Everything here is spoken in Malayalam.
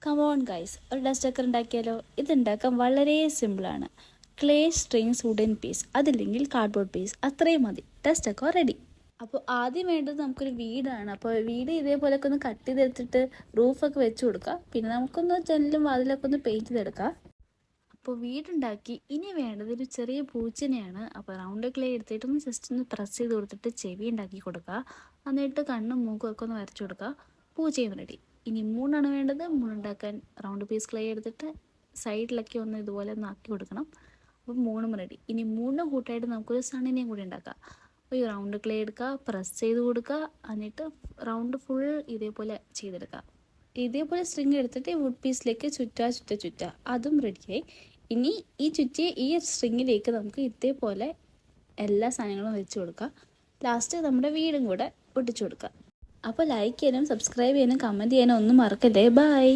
കമോൺ ഗൈസ്, ഒരു ഡസ്റ്റ് ഡെക്കർ ഉണ്ടാക്കിയാലോ? ഇതുണ്ടാക്കാൻ വളരെ സിമ്പിളാണ്. ക്ലേ സ്ട്രിങ്സ് വുഡൻ പീസ്, അതില്ലെങ്കിൽ കാർഡ്ബോർഡ് പീസ്, അത്രയും മതി. Dust decor ready. അപ്പോൾ ആദ്യം വേണ്ടത് നമുക്കൊരു വീടാണ്. അപ്പോൾ വീട് ഇതേപോലെയൊക്കെ ഒന്ന് കട്ട് ചെയ്തെടുത്തിട്ട് റൂഫൊക്കെ വെച്ച് കൊടുക്കുക. പിന്നെ നമുക്കൊന്ന് ജനലും വാതിലൊക്കെ ഒന്ന് പെയിൻറ്റ് ചെയ്തെടുക്കാം. അപ്പോൾ വീടുണ്ടാക്കി ഇനി വേണ്ടത് ഒരു ചെറിയ പൂച്ചനെയാണ്. അപ്പോൾ റൗണ്ട് ക്ലേ എടുത്തിട്ടൊന്ന് ജസ്റ്റ് ഒന്ന് പ്രസ് ചെയ്ത് കൊടുത്തിട്ട് ചെവി ഉണ്ടാക്കി കൊടുക്കുക. എന്നിട്ട് കണ്ണും മൂക്കും ഒക്കെ ഒന്ന് വരച്ചു കൊടുക്കുക. പൂച്ചയും റെഡി. ഇനി മൂന്നാണ് വേണ്ടത്. മൂന്നുണ്ടാക്കാൻ റൗണ്ട് പീസ് ക്ലേ എടുത്തിട്ട് സൈഡിലൊക്കെ ഒന്ന് ഇതുപോലെ ഒന്ന് ആക്കി കൊടുക്കണം. അപ്പോൾ മൂന്നും റെഡി. ഇനി മൂന്നും കൂട്ടായിട്ട് നമുക്കൊരു സണ്ണിനെയും കൂടി ഉണ്ടാക്കാം. അപ്പോൾ ഈ റൗണ്ട് ക്ലേ എടുക്കുക, പ്രസ് ചെയ്ത് കൊടുക്കുക, എന്നിട്ട് റൗണ്ട് ഫുൾ ഇതേപോലെ ചെയ്തെടുക്കുക. ഇതേപോലെ സ്ട്രിങ് എടുത്തിട്ട് ഈ വുഡ് പീസിലേക്ക് ചുറ്റുക. അതും റെഡിയായി. ഇനി ഈ ചുറ്റിയ ഈ സ്ട്രിങ്ങിലേക്ക് നമുക്ക് ഇതേപോലെ എല്ലാ സാധനങ്ങളും വെച്ച് കൊടുക്കാം. ലാസ്റ്റ് നമ്മുടെ വീടും കൂടെ ഒട്ടിച്ചു കൊടുക്കുക. അപ്പോൾ ലൈക്ക് ചെയ്യാനും സബ്സ്ക്രൈബ് ചെയ്യാനും കമൻറ്റ് ചെയ്യാനും ഒന്നും മറക്കല്ലേ. ബൈ.